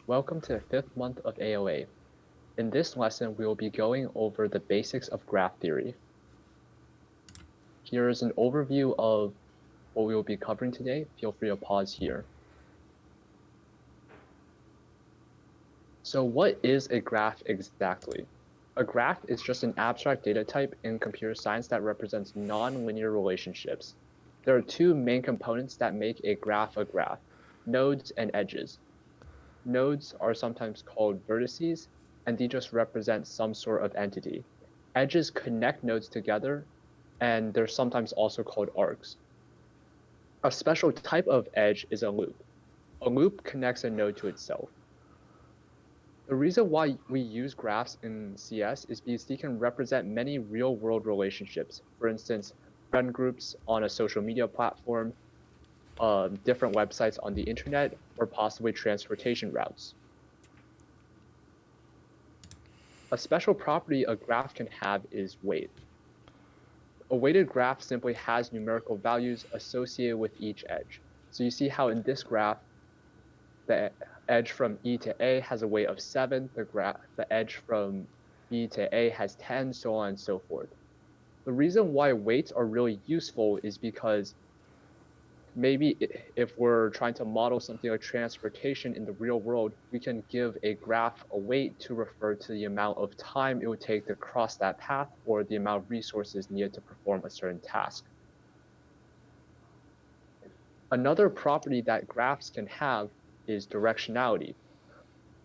Welcome to the fifth month of AOA. In this lesson, we will be going over the basics of graph theory. Here is an overview of what we will be covering today. Feel free to pause here. So what is a graph exactly? A graph is just an abstract data type in computer science that represents nonlinear relationships. There are two main components that make a graph, nodes and edges. Nodes are sometimes called vertices, and they just represent some sort of entity. Edges connect nodes together, and they're sometimes also called arcs. A special type of edge is a loop. A loop connects a node to itself. The reason why we use graphs in CS is because they can represent many real-world relationships. For instance, friend groups on a social media platform, different websites on the internet, or possibly transportation routes. A special property a graph can have is weight. A weighted graph simply has numerical values associated with each edge. So you see how in this graph, the edge from E to A has a weight of 7, the edge from B to A has 10, so on and so forth. The reason why weights are really useful is because maybe if we're trying to model something like transportation in the real world, we can give a graph a weight to refer to the amount of time it would take to cross that path or the amount of resources needed to perform a certain task. Another property that graphs can have is directionality.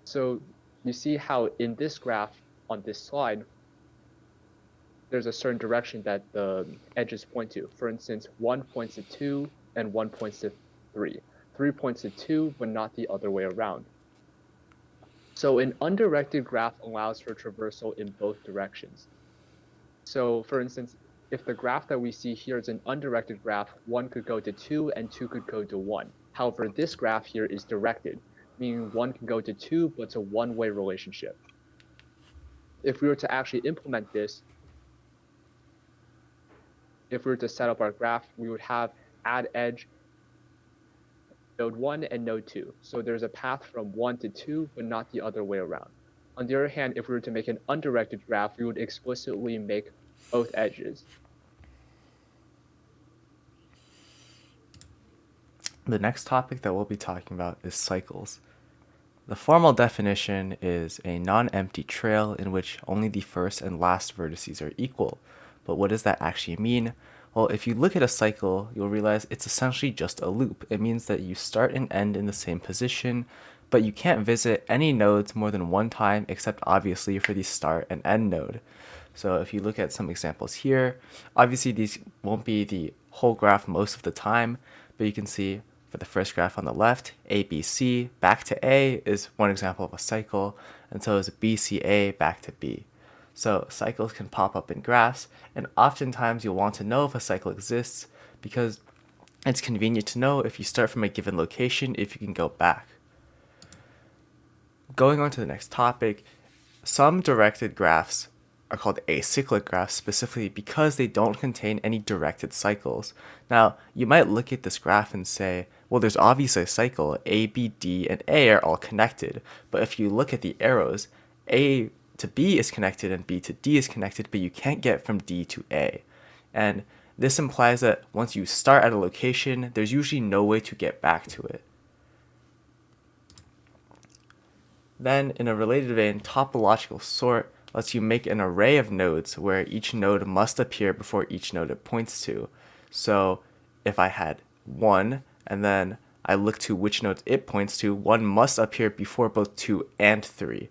So you see how in this graph on this slide, there's a certain direction that the edges point to. For instance, 1 points to 2 and 1 points to 3. 3 points to 2, but not the other way around. So an undirected graph allows for traversal in both directions. So for instance, if the graph that we see here is an undirected graph, 1 could go to 2 and 2 could go to 1. However, this graph here is directed, meaning 1 can go to 2, but it's a one-way relationship. If we were to actually implement this, if we were to set up our graph, we would have add edge, node 1 and node 2. So there's a path from 1 to 2, but not the other way around. On the other hand, if we were to make an undirected graph, we would explicitly make both edges. The next topic that we'll be talking about is cycles. The formal definition is a non-empty trail in which only the first and last vertices are equal. But what does that actually mean? Well, if you look at a cycle, you'll realize it's essentially just a loop. It means that you start and end in the same position, but you can't visit any nodes more than one time except obviously for the start and end node. So if you look at some examples here, obviously these won't be the whole graph most of the time, but you can see for the first graph on the left, ABC back to A is one example of a cycle, and so is BCA back to B. So cycles can pop up in graphs, and oftentimes you'll want to know if a cycle exists because it's convenient to know if you start from a given location if you can go back. Going on to the next topic, some directed graphs are called acyclic graphs specifically because they don't contain any directed cycles. Now, you might look at this graph and say, well, there's obviously a cycle. A, B, D, and A are all connected. But if you look at the arrows, A to B is connected and B to D is connected, but you can't get from D to A. And this implies that once you start at a location, there's usually no way to get back to it. Then, in a related vein, topological sort lets you make an array of nodes where each node must appear before each node it points to. So if I had 1 and then I look to which node it points to, 1 must appear before both 2 and 3.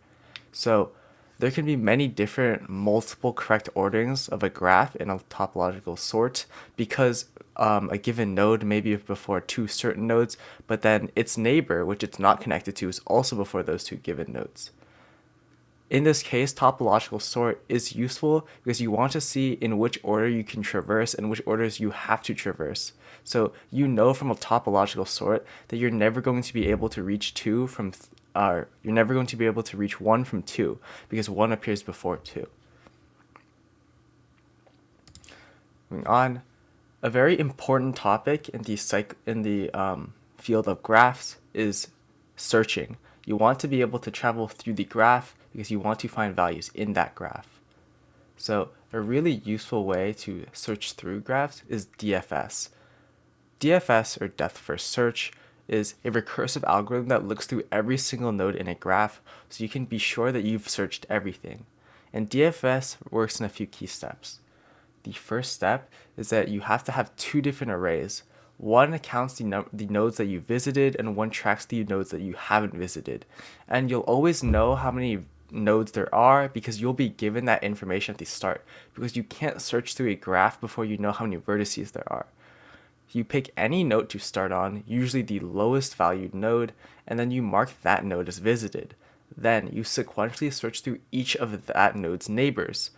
So there can be many different multiple correct orderings of a graph in a topological sort because a given node may be before two certain nodes, but then its neighbor, which it's not connected to, is also before those two given nodes. In this case, topological sort is useful because you want to see in which order you can traverse and which orders you have to traverse. So you know from a topological sort that you're never going to be able to reach you're never going to be able to reach 1 from 2 because 1 appears before 2. Moving on, a very important topic in the field of graphs is searching. You want to be able to travel through the graph because you want to find values in that graph. So a really useful way to search through graphs is DFS. DFS, or depth first search, is a recursive algorithm that looks through every single node in a graph so you can be sure that you've searched everything. And DFS works in a few key steps. The first step is that you have to have two different arrays. One counts the nodes that you visited, and one tracks the nodes that you haven't visited. And you'll always know how many nodes there are because you'll be given that information at the start, because you can't search through a graph before you know how many vertices there are. You pick any node to start on, usually the lowest valued node, and then you mark that node as visited. Then you sequentially search through each of that node's neighbors.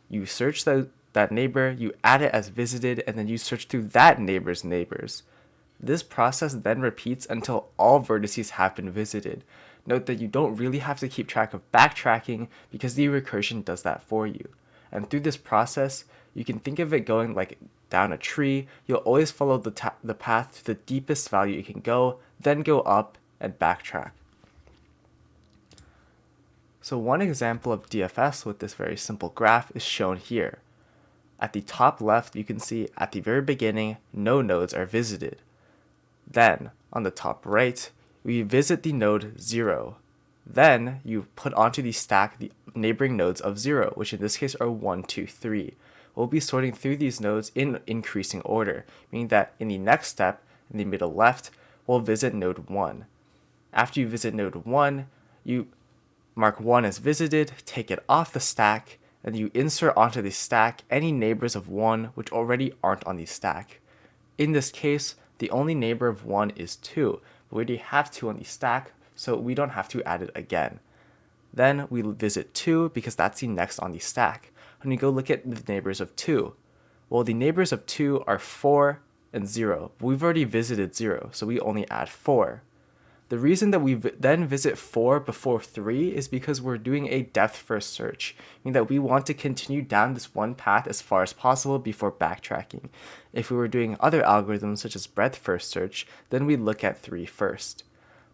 You search that neighbor, you add it as visited, and then you search through that neighbor's neighbors. This process then repeats until all vertices have been visited. Note that you don't really have to keep track of backtracking because the recursion does that for you. And through this process, you can think of it going like down a tree. You'll always follow the path to the deepest value you can go, then go up and backtrack. So one example of DFS with this very simple graph is shown here. At the top left, you can see at the very beginning, no nodes are visited. Then, on the top right, we visit the node 0. Then, you put onto the stack the neighboring nodes of 0, which in this case are 1, 2, 3. We'll be sorting through these nodes in increasing order, meaning that in the next step, in the middle left, we'll visit node 1. After you visit node 1, you mark 1 as visited, take it off the stack, and you insert onto the stack any neighbors of 1 which already aren't on the stack. In this case, the only neighbor of 1 is 2, but we already have 2 on the stack, so we don't have to add it again. Then we visit 2 because that's the next on the stack. When we go look at the neighbors of 2, well, the neighbors of 2 are 4 and 0, but we've already visited 0, so we only add 4. The reason that we then visit 4 before 3 is because we're doing a depth first search, meaning that we want to continue down this one path as far as possible before backtracking. If we were doing other algorithms such as breadth first search, then we look at 3 first.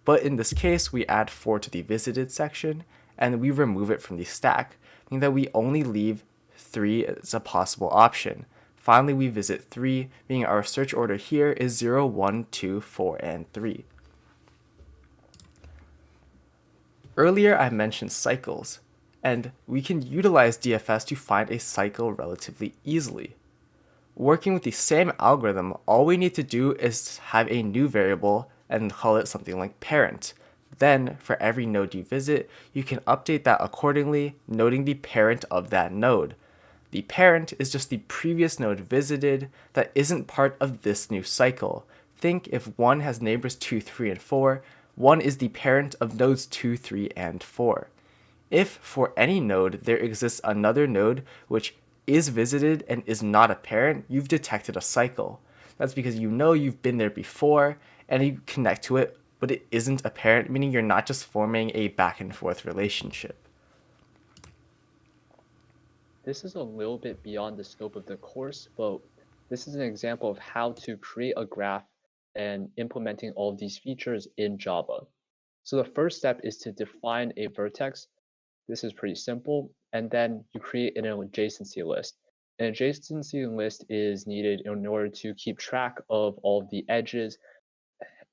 But in this case, we add 4 to the visited section, and we remove it from the stack, meaning that we only leave 3 as a possible option. Finally, we visit 3, meaning our search order here is 0, 1, 2, 4, and 3. Earlier I mentioned cycles, and we can utilize DFS to find a cycle relatively easily. Working with the same algorithm, all we need to do is have a new variable and call it something like parent. Then, for every node you visit, you can update that accordingly, noting the parent of that node. The parent is just the previous node visited that isn't part of this new cycle. Think if 1 has neighbors 2, 3, and 4, 1 is the parent of nodes 2, 3, and 4. If for any node there exists another node which is visited and is not a parent, you've detected a cycle. That's because you know you've been there before and you connect to it, but it isn't a parent, meaning you're not just forming a back and forth relationship. This is a little bit beyond the scope of the course, but this is an example of how to create a graph and implementing all of these features in Java. So the first step is to define a vertex. This is pretty simple. And then you create an adjacency list. An adjacency list is needed in order to keep track of all of the edges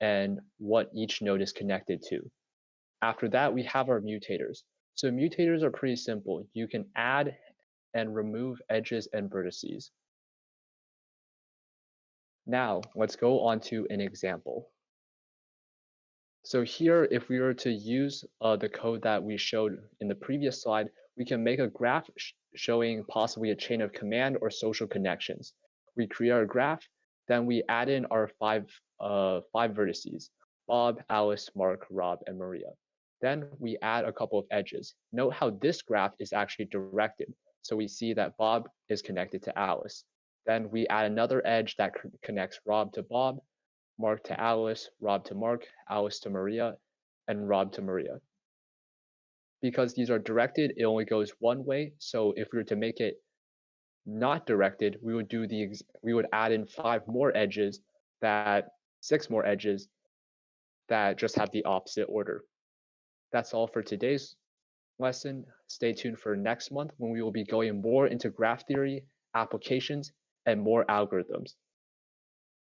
and what each node is connected to. After that, we have our mutators. So mutators are pretty simple. You can add and remove edges and vertices. Now, let's go on to an example. So here, if we were to use the code that we showed in the previous slide, we can make a graph showing possibly a chain of command or social connections. We create our graph, then we add in our five vertices, Bob, Alice, Mark, Rob, and Maria. Then we add a couple of edges. Note how this graph is actually directed. So we see that Bob is connected to Alice. Then we add another edge that connects Rob to Bob, Mark to Alice, Rob to Mark, Alice to Maria, and Rob to Maria. Because these are directed, it only goes one way. So if we were to make it not directed, we would add in 6 more edges that just have the opposite order. That's all for today's lesson. Stay tuned for next month when we will be going more into graph theory, applications, and more algorithms.